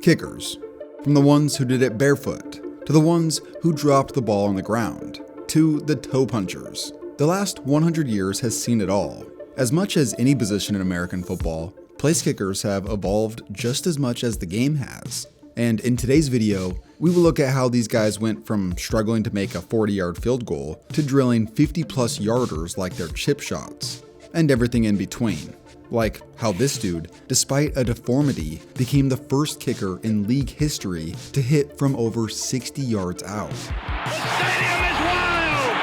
Kickers. From the ones who did it barefoot, to the ones who dropped the ball on the ground, to the toe punchers. The last 100 years has seen it all. As much as any position in American football, place kickers have evolved just as much as the game has. And in today's video, we will look at how these guys went from struggling to make a 40-yard field goal to drilling 50-plus yarders like their chip shots, and everything in between. Like how this dude, despite a deformity, became the first kicker in league history to hit from over 60 yards out. The stadium is wild!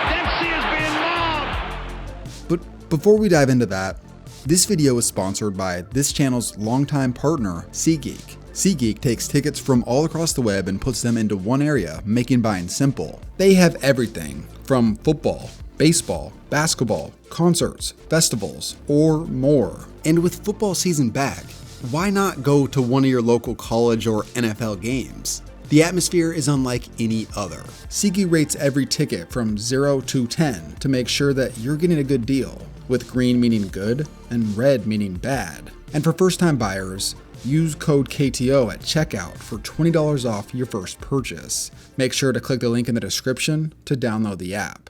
Dempsey is being mobbed! But before we dive into that, this video is sponsored by this channel's longtime partner, SeatGeek. SeatGeek takes tickets from all across the web and puts them into one area, making buying simple. They have everything from football, baseball, basketball, concerts, festivals, or more. And with football season back, why not go to one of your local college or NFL games? The atmosphere is unlike any other. SeatGeek rates every ticket from 0 to 10 to make sure that you're getting a good deal, with green meaning good and red meaning bad. And for first-time buyers, use code KTO at checkout for $20 off your first purchase. Make sure to click the link in the description to download the app.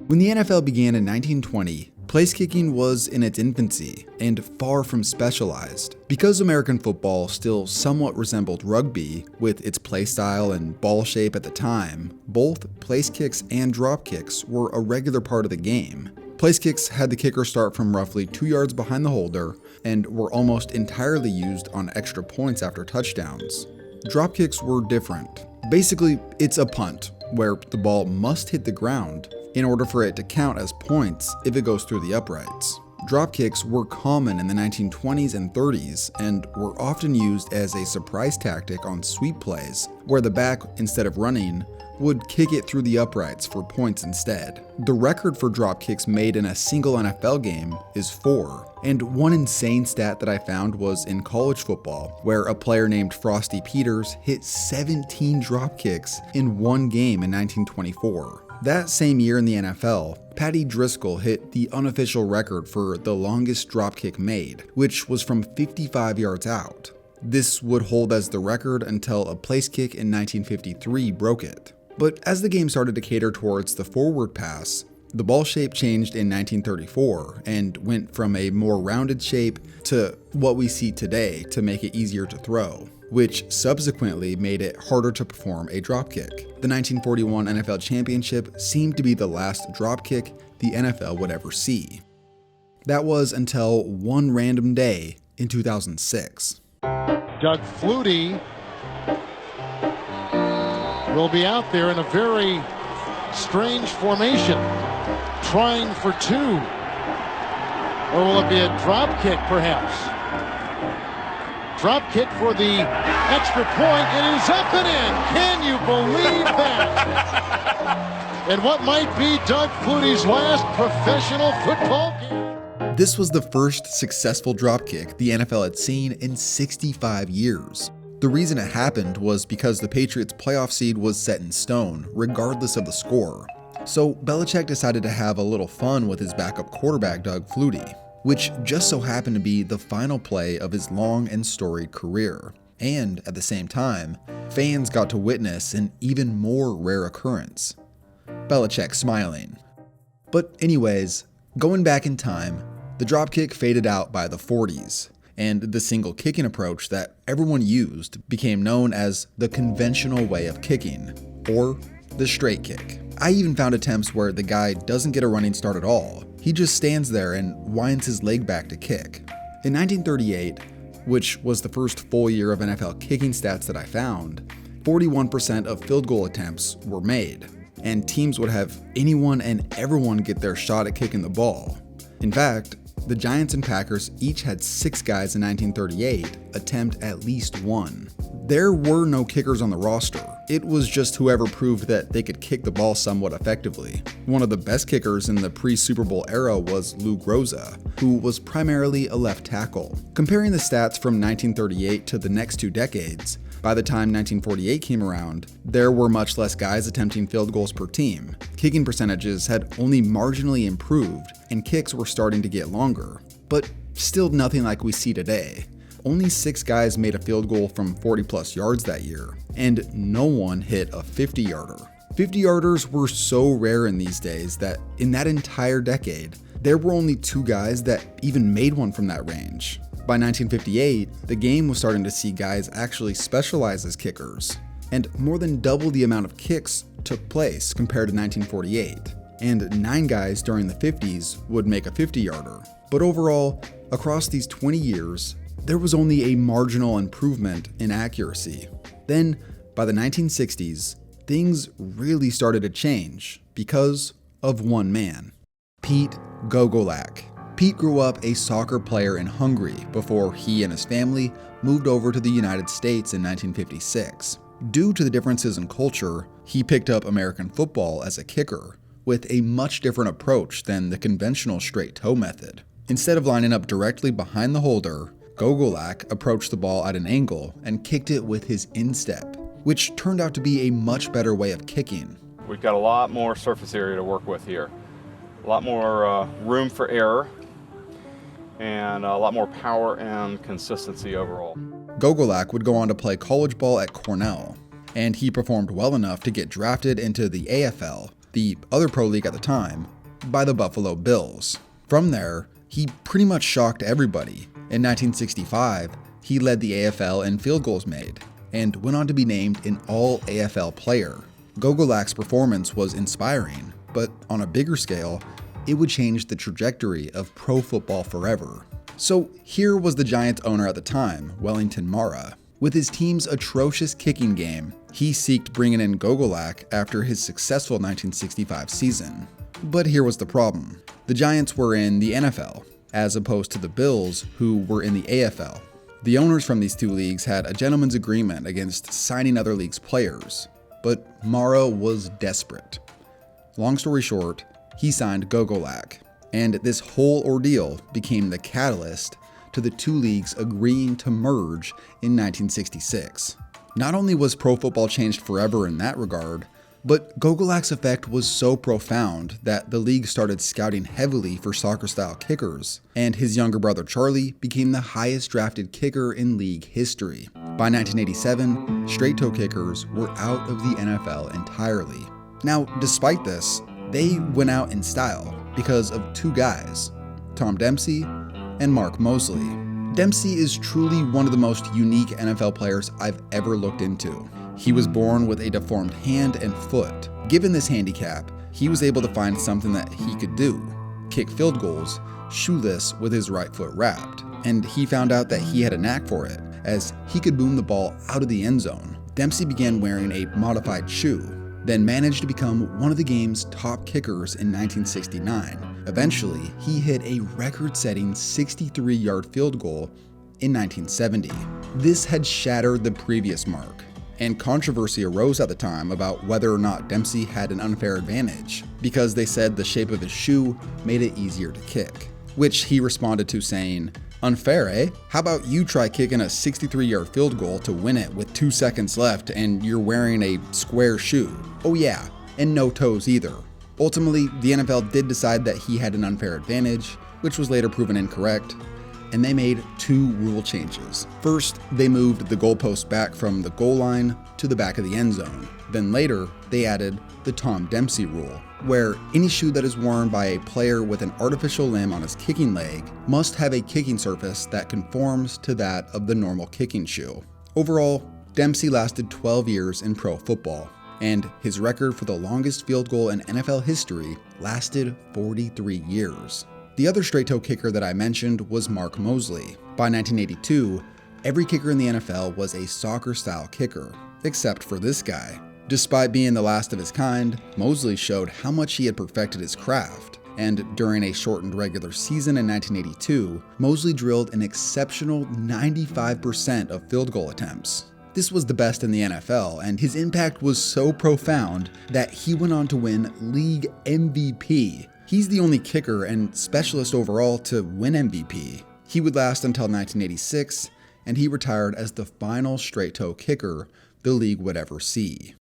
When the NFL began in 1920, place kicking was in its infancy and far from specialized. Because American football still somewhat resembled rugby with its play style and ball shape at the time, both place kicks and drop kicks were a regular part of the game. Place kicks had the kicker start from roughly 2 yards behind the holder and were almost entirely used on extra points after touchdowns. Drop kicks were different. Basically, it's a punt, where the ball must hit the ground in order for it to count as points if it goes through the uprights. Drop kicks were common in the 1920s and 30s and were often used as a surprise tactic on sweep plays, where the back, instead of running, would kick it through the uprights for points instead. The record for drop kicks made in a single NFL game is 4, and one insane stat that I found was in college football, where a player named Frosty Peters hit 17 drop kicks in one game in 1924. That same year in the NFL, Patty Driscoll hit the unofficial record for the longest drop kick made, which was from 55 yards out. This would hold as the record until a place kick in 1953 broke it. But as the game started to cater towards the forward pass, the ball shape changed in 1934 and went from a more rounded shape to what we see today to make it easier to throw, which subsequently made it harder to perform a drop kick. The 1941 NFL Championship seemed to be the last drop kick the NFL would ever see. That was until one random day in 2006. Doug Flutie will be out there in a very strange formation, trying for 2. Or will it be a drop kick, perhaps? Drop kick for the extra point. It is up and in. Can you believe that? And what might be Doug Flutie's last professional football game? This was the first successful drop kick the NFL had seen in 65 years. The reason it happened was because the Patriots' playoff seed was set in stone, regardless of the score. So Belichick decided to have a little fun with his backup quarterback Doug Flutie, which just so happened to be the final play of his long and storied career. And at the same time, fans got to witness an even more rare occurrence. Belichick smiling. But anyways, going back in time, the dropkick faded out by the 40s, and the single kicking approach that everyone used became known as the conventional way of kicking, or the straight kick. I even found attempts where the guy doesn't get a running start at all. He just stands there and winds his leg back to kick. In 1938, which was the first full year of NFL kicking stats that I found, 41% of field goal attempts were made, and teams would have anyone and everyone get their shot at kicking the ball. In fact, the Giants and Packers each had 6 guys in 1938 attempt at least one. There were no kickers on the roster. It was just whoever proved that they could kick the ball somewhat effectively. One of the best kickers in the pre-Super Bowl era was Lou Groza, who was primarily a left tackle. Comparing the stats from 1938 to the next 2 decades, by the time 1948 came around, there were much less guys attempting field goals per team. Kicking percentages had only marginally improved, and kicks were starting to get longer, but still nothing like we see today. only 6 guys made a field goal from 40 plus yards that year, and no one hit a 50-yarder. 50-yarders were so rare in these days that in that entire decade, there were only 2 guys that even made one from that range. By 1958, the game was starting to see guys actually specialize as kickers, and more than double the amount of kicks took place compared to 1948, and 9 guys during the 50s would make a 50-yarder. But overall, across these 20 years, there was only a marginal improvement in accuracy. Then, by the 1960s, things really started to change because of one man, Pete Gogolak. Pete grew up a soccer player in Hungary before he and his family moved over to the United States in 1956. Due to the differences in culture, he picked up American football as a kicker, with a much different approach than the conventional straight toe method. Instead of lining up directly behind the holder, Gogolak approached the ball at an angle and kicked it with his instep, which turned out to be a much better way of kicking. We've got a lot more surface area to work with here. A lot more room for error, and a lot more power and consistency overall. Gogolak would go on to play college ball at Cornell, and he performed well enough to get drafted into the AFL, the other pro league at the time, by the Buffalo Bills. From there, he pretty much shocked everybody. In 1965, he led the AFL in field goals made, and went on to be named an All-AFL player. Gogolak's performance was inspiring, but on a bigger scale, it would change the trajectory of pro football forever. So here was the Giants owner at the time, Wellington Mara. With his team's atrocious kicking game, he sought bringing in Gogolak after his successful 1965 season. But here was the problem. The Giants were in the NFL, as opposed to the Bills, who were in the AFL. The owners from these 2 leagues had a gentleman's agreement against signing other leagues' players, but Mara was desperate. Long story short, he signed Gogolak, and this whole ordeal became the catalyst to the 2 leagues agreeing to merge in 1966. Not only was pro football changed forever in that regard, but Gogolak's effect was so profound that the league started scouting heavily for soccer-style kickers, and his younger brother Charlie became the highest drafted kicker in league history. By 1987, straight-toe kickers were out of the NFL entirely. Now, despite this, they went out in style because of 2 guys, Tom Dempsey and Mark Moseley. Dempsey is truly one of the most unique NFL players I've ever looked into. He was born with a deformed hand and foot. Given this handicap, he was able to find something that he could do: kick field goals, shoeless with his right foot wrapped. And he found out that he had a knack for it, as he could boom the ball out of the end zone. Dempsey began wearing a modified shoe, then managed to become one of the game's top kickers in 1969. Eventually, he hit a record-setting 63-yard field goal in 1970. This had shattered the previous mark, and controversy arose at the time about whether or not Dempsey had an unfair advantage, because they said the shape of his shoe made it easier to kick, which he responded to saying, "Unfair, eh? How about you try kicking a 63-yard field goal to win it with 2 seconds left and you're wearing a square shoe? Oh yeah, and no toes either." Ultimately, the NFL did decide that he had an unfair advantage, which was later proven incorrect, and they made 2 rule changes. First, they moved the goalpost back from the goal line to the back of the end zone. Then later, they added the Tom Dempsey rule, where any shoe that is worn by a player with an artificial limb on his kicking leg must have a kicking surface that conforms to that of the normal kicking shoe. Overall, Dempsey lasted 12 years in pro football, and his record for the longest field goal in NFL history lasted 43 years. The other straight-toe kicker that I mentioned was Mark Moseley. By 1982, every kicker in the NFL was a soccer-style kicker, except for this guy. Despite being the last of his kind, Moseley showed how much he had perfected his craft, and during a shortened regular season in 1982, Moseley drilled an exceptional 95% of field goal attempts. This was the best in the NFL, and his impact was so profound that he went on to win league MVP. He's the only kicker and specialist overall to win MVP. He would last until 1986, and he retired as the final straight-toe kicker the league would ever see.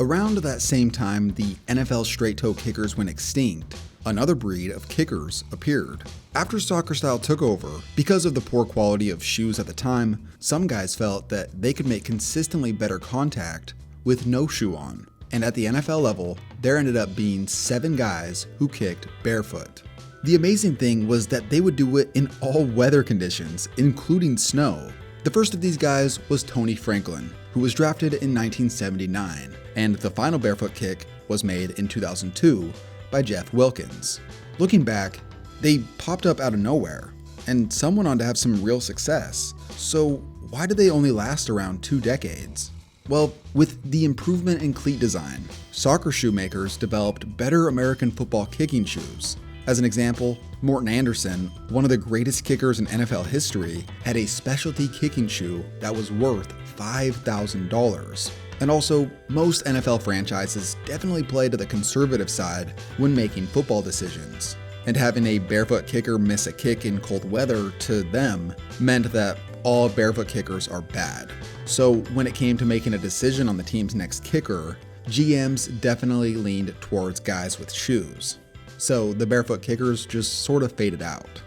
Around that same time the NFL straight-toe kickers went extinct, another breed of kickers appeared. After soccer style took over, because of the poor quality of shoes at the time, some guys felt that they could make consistently better contact with no shoe on. And at the NFL level, there ended up being 7 guys who kicked barefoot. The amazing thing was that they would do it in all weather conditions, including snow. The first of these guys was Tony Franklin, who was drafted in 1979, and the final barefoot kick was made in 2002 by Jeff Wilkins. Looking back, they popped up out of nowhere, and some went on to have some real success. So why did they only last around 2 decades? Well, with the improvement in cleat design, soccer shoemakers developed better American football kicking shoes. As an example, Morton Anderson, one of the greatest kickers in NFL history, had a specialty kicking shoe that was worth $5,000. And also, most NFL franchises definitely play to the conservative side when making football decisions. And having a barefoot kicker miss a kick in cold weather to them meant that all barefoot kickers are bad. So when it came to making a decision on the team's next kicker, GMs definitely leaned towards guys with shoes. So the barefoot kickers just sort of faded out.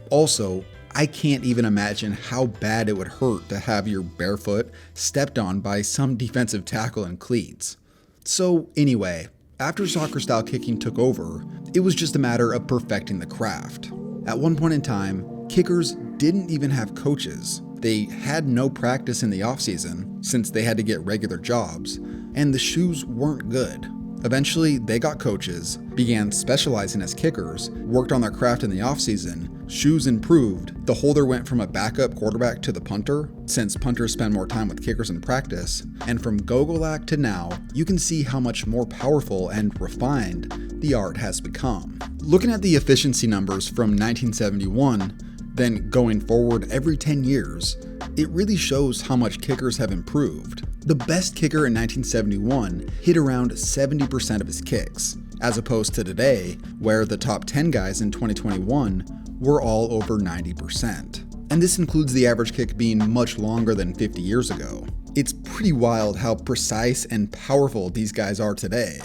Also, I can't even imagine how bad it would hurt to have your barefoot stepped on by some defensive tackle in cleats. So anyway, after soccer style kicking took over, it was just a matter of perfecting the craft. At one point in time, kickers didn't even have coaches. They had no practice in the offseason since they had to get regular jobs, and the shoes weren't good. Eventually, they got coaches, began specializing as kickers, worked on their craft in the offseason, shoes improved, the holder went from a backup quarterback to the punter, since punters spend more time with kickers in practice, and from Gogolak to now, you can see how much more powerful and refined the art has become. Looking at the efficiency numbers from 1971, then going forward every 10 years, it really shows how much kickers have improved. The best kicker in 1971 hit around 70% of his kicks, as opposed to today, where the top 10 guys in 2021 were all over 90%. And this includes the average kick being much longer than 50 years ago. It's pretty wild how precise and powerful these guys are today.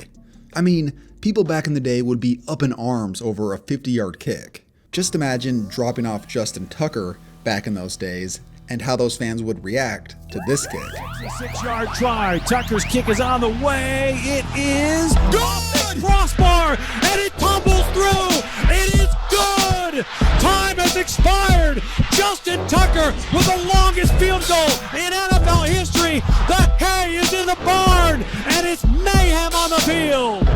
I mean, people back in the day would be up in arms over a 50-yard kick. Just imagine dropping off Justin Tucker back in those days and how those fans would react to this kick. 6-yard try. Tucker's kick is on the way. It is good! Crossbar, and it tumbles through. It is good! Time has expired. Justin Tucker with the longest field goal in NFL history. The hay is in the barn, and it's mayhem on the field.